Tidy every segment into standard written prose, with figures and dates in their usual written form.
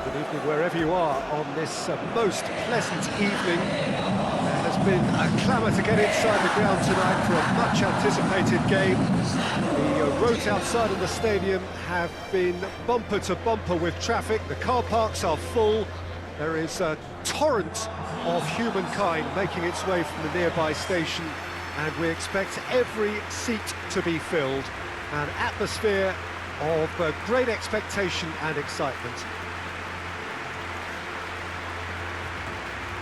Good evening wherever you are on this most pleasant evening. There has been a clamour to get inside the ground tonight for a much anticipated game. The roads outside of the stadium have been bumper to bumper with traffic. The car parks are full. There is a torrent of humankind making its way from the nearby station, and we expect every seat to be filled. An atmosphere of great expectation and excitement.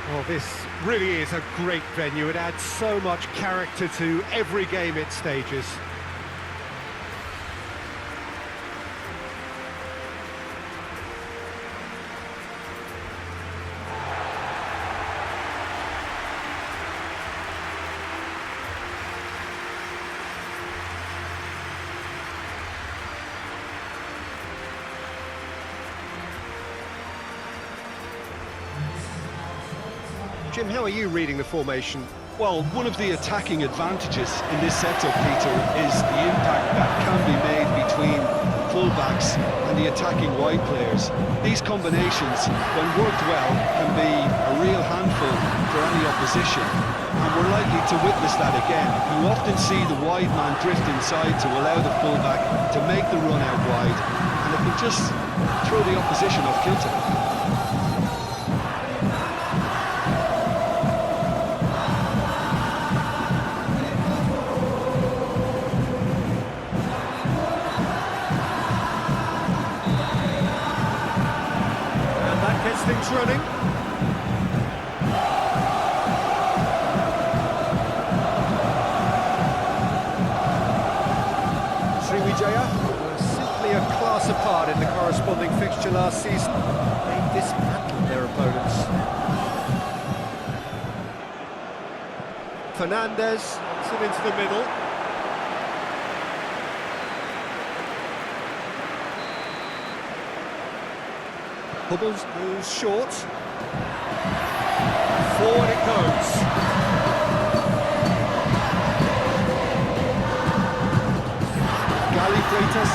Well, this really is a great venue. It adds so much character to every game it stages. Jim, how are you reading the formation? Well, one of the attacking advantages in this setup, Peter, is the impact that can be made between full-backs and the attacking wide players. These combinations, when worked well, can be a real handful for any opposition, and we're likely to witness that again. You often see the wide man drift inside to allow the full-back to make the run out wide, and it can just throw the opposition off kilter. Things running. Sriwijaya were simply a class apart in the corresponding fixture last season. They dismantled their opponents. Fernandez puts it into the middle. Hubbles moves short. Forward it goes. Gali Freitas.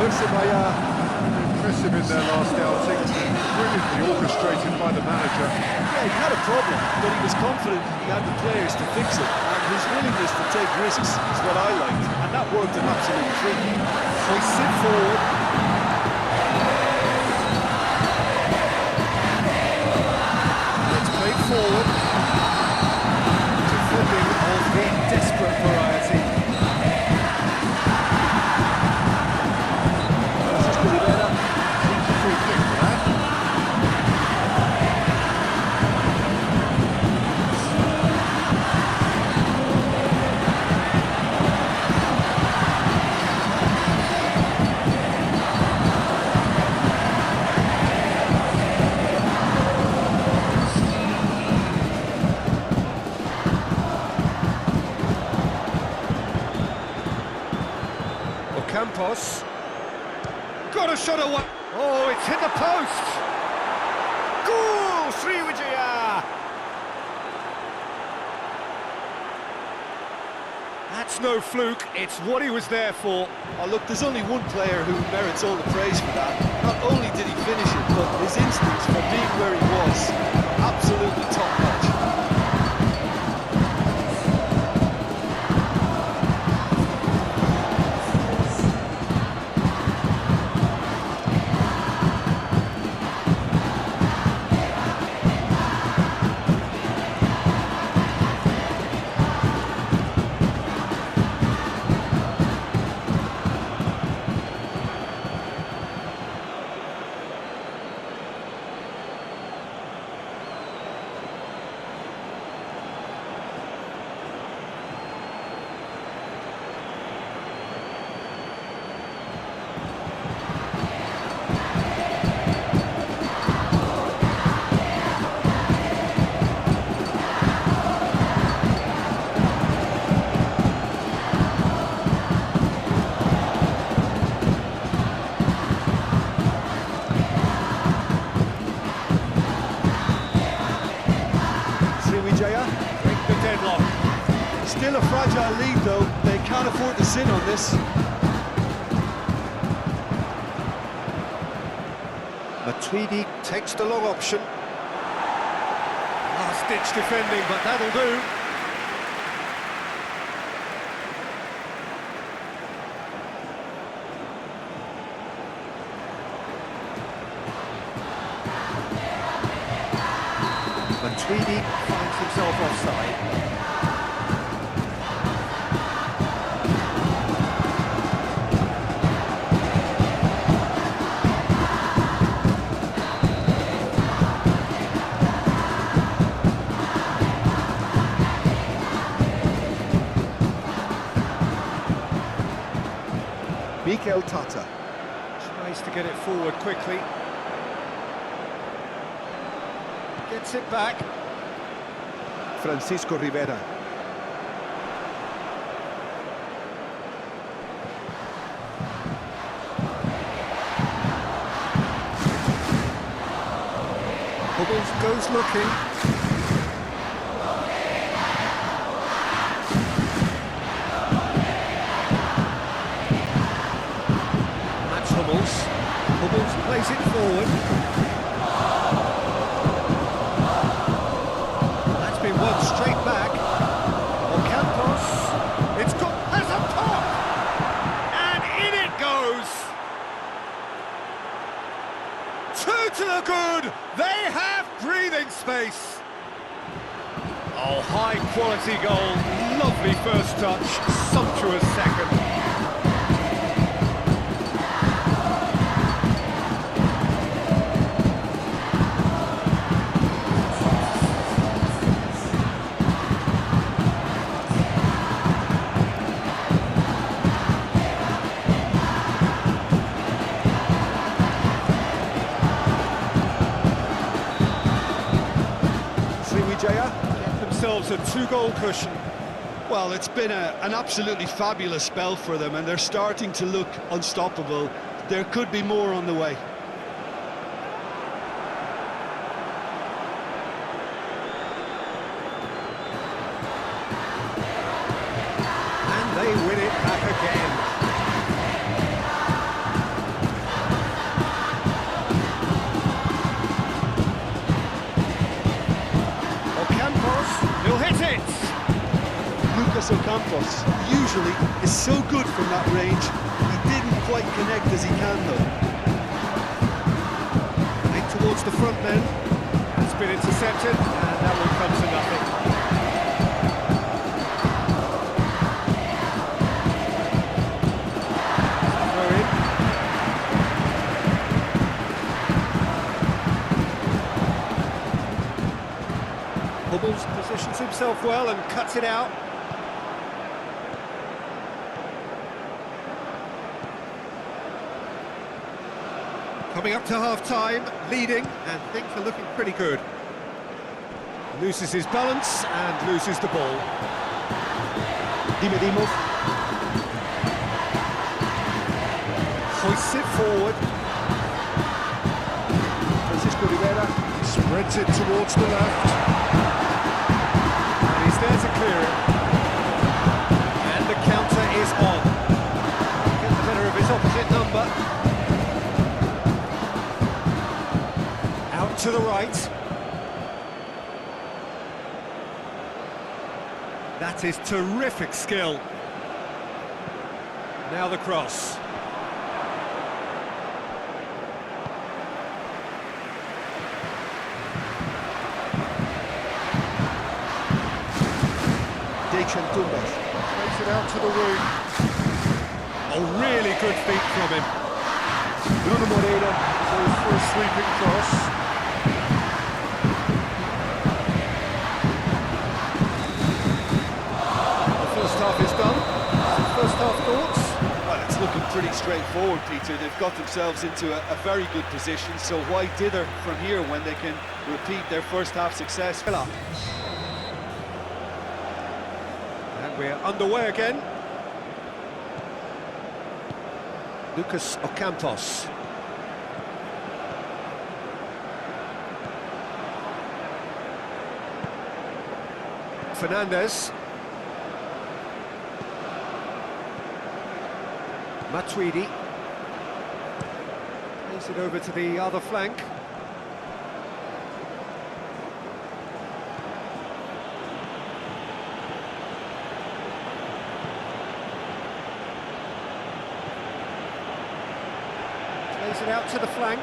Sriwijaya, impressive in their last outing, brilliantly orchestrated by the manager. Yeah, he had a problem, but he was confident he had the players to fix it, and his willingness to take risks is what I liked, and that worked an absolute treat. Hoists it forward. It's played forward. Defending of the desperate variety. Campos. Got a shot away. Oh, it's hit the post. Goal, Sriwijaya. That's no fluke. It's what he was there for. Oh, look, there's only one player who merits all the praise for that. Not only did he finish it, but his instincts for being where he was, absolutely top-notch. afford to sit on this. Matuidi takes the long option. Last-ditch defending, but that'll do. Matsuidi finds himself offside. Mikel Tata. Tries to get it forward quickly. Gets it back. Francisco Rivera. Hubbles goes looking. That's Hubbles. Hubbles plays it forward. That's been won straight back. Ocampos. It's got has a pop! And in it goes! Two to the good! They have breathing space! Oh, high quality goal. Lovely first touch. Sumptuous second. Sriwijaya. Get themselves a two-goal cushion. Well, it's been an absolutely fabulous spell for them, and they're starting to look unstoppable. There could be more on the way. And they win it back again. Ocampos, he'll hit it! Ocampos usually is so good from that range. He didn't quite connect as he can though. Back towards the front men. It's been intercepted, and that will come to nothing. Throw in. Hubbles positions himself well and cuts it out. Coming up to half-time, leading, and things are looking pretty good. Loses his balance and loses the ball. Dimedimov. Hoists it forward. Francisco Rivera. Spreads it towards the left. And he's there to clear it. And the counter is on. Get the better of his opposite number. Out to the right. That is terrific skill. Now the cross. Tumbas. Takes it out to the wing. Oh, really good feet from him. Bruno Moreira goes for a sweeping cross. The first half is done. First half thoughts? Well, it's looking pretty straightforward, Peter. They've got themselves into a very good position, so why dither from here when they can repeat their first half success? And we're underway again. Lucas Ocampos. Fernandez. Matuidi. Plays it over to the other flank. Plays it out to the flank.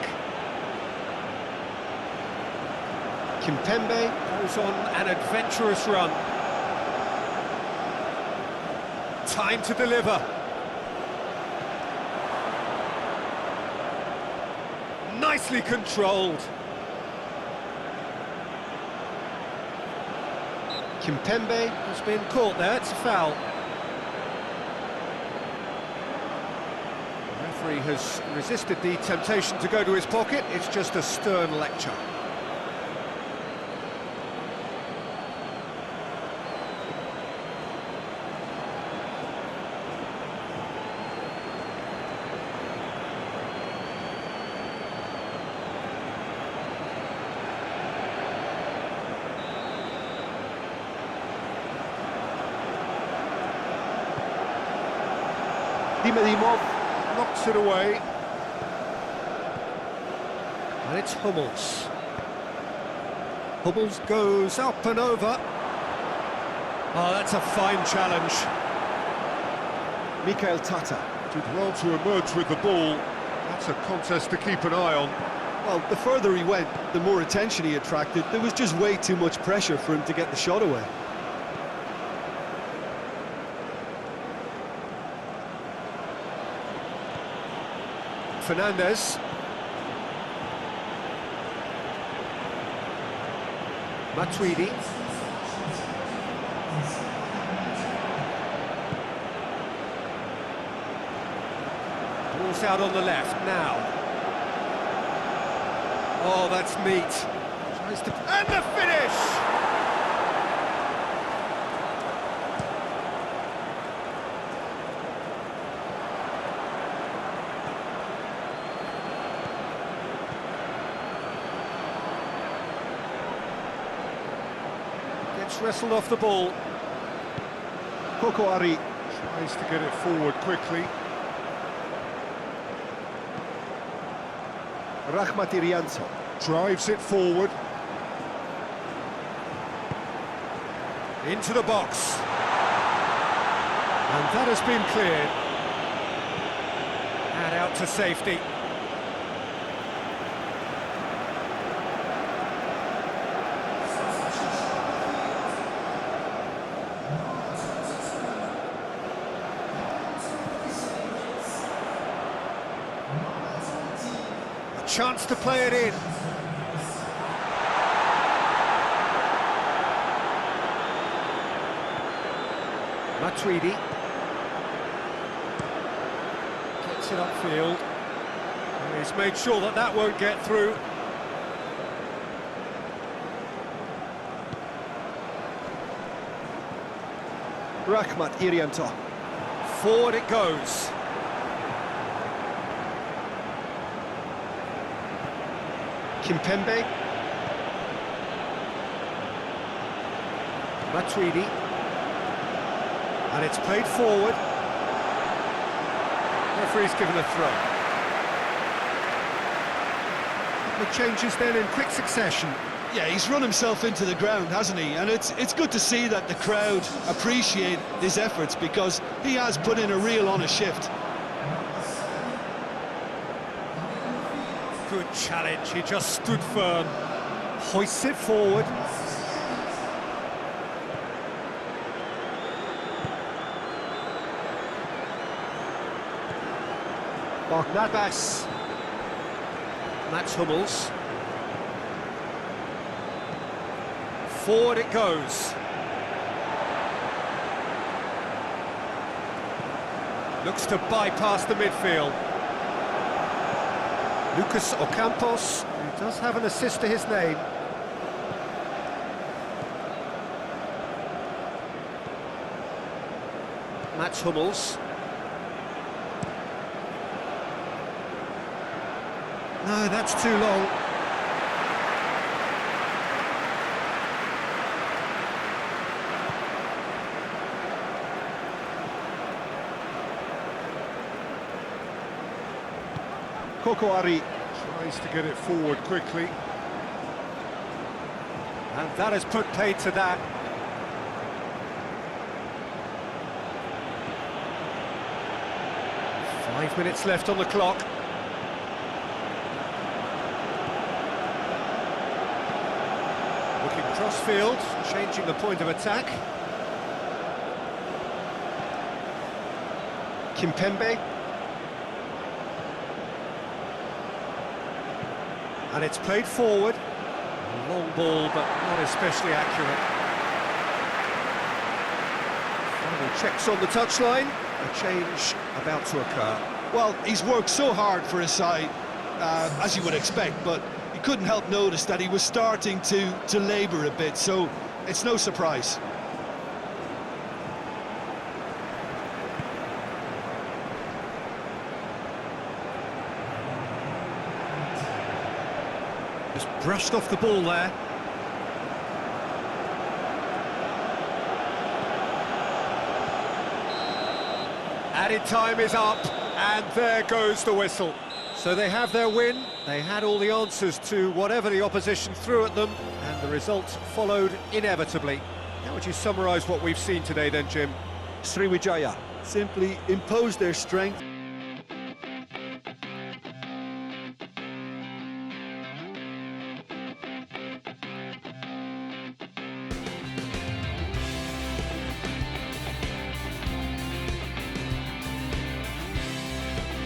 Kimpembe goes on an adventurous run. Time to deliver. Nicely controlled. Kimpembe has been caught there, it's a foul. The referee has resisted the temptation to go to his pocket, it's just a stern lecture. Dimov knocks it away. And it's Hummels. Hummels goes up and over. Oh, that's a fine challenge. Mikael Tata. Did well to emerge with the ball. That's a contest to keep an eye on. Well, the further he went, the more attention he attracted. There was just way too much pressure for him to get the shot away. Fernandez. Matuidi. Ball's out on the left now. Oh, that's neat. Tries to... And the finish! Gets wrestled off the ball. Coco Ari tries to get it forward quickly. Rahmat Irianto. Drives it forward. Into the box. And that has been cleared. And out to safety. A chance to play it in. Matuidi gets it upfield. He's made sure that that won't get through. Rahmat Irianto. Forward it goes. Kimpembe. Matuidi. And it's played forward. Referee's given a throw. The changes then in quick succession. Yeah, he's run himself into the ground, hasn't he? And it's good to see that the crowd appreciate his efforts, because he has put in a real honest shift. Good challenge, he just stood firm. Hoists it forward. Navas. That's Hummels. Forward it goes. Looks to bypass the midfield. Lucas Ocampos, who does have an assist to his name. Mats Hummels. No, that's too long. Kokoari. Tries to get it forward quickly. And that has put paid to that. Five minutes left on the clock. Looking crossfield, changing the point of attack. Kimpembe. And it's played forward. Long ball, but not especially accurate. Final checks on the touchline. A change about to occur. Well, he's worked so hard for his side, as you would expect, but you couldn't help notice that he was starting to labour a bit, so it's no surprise. Just brushed off the ball there. Added time is up, and there goes the whistle. So they have their win, they had all the answers to whatever the opposition threw at them, and the result followed inevitably. How would you summarise what we've seen today then, Jim? Sriwijaya simply imposed their strength.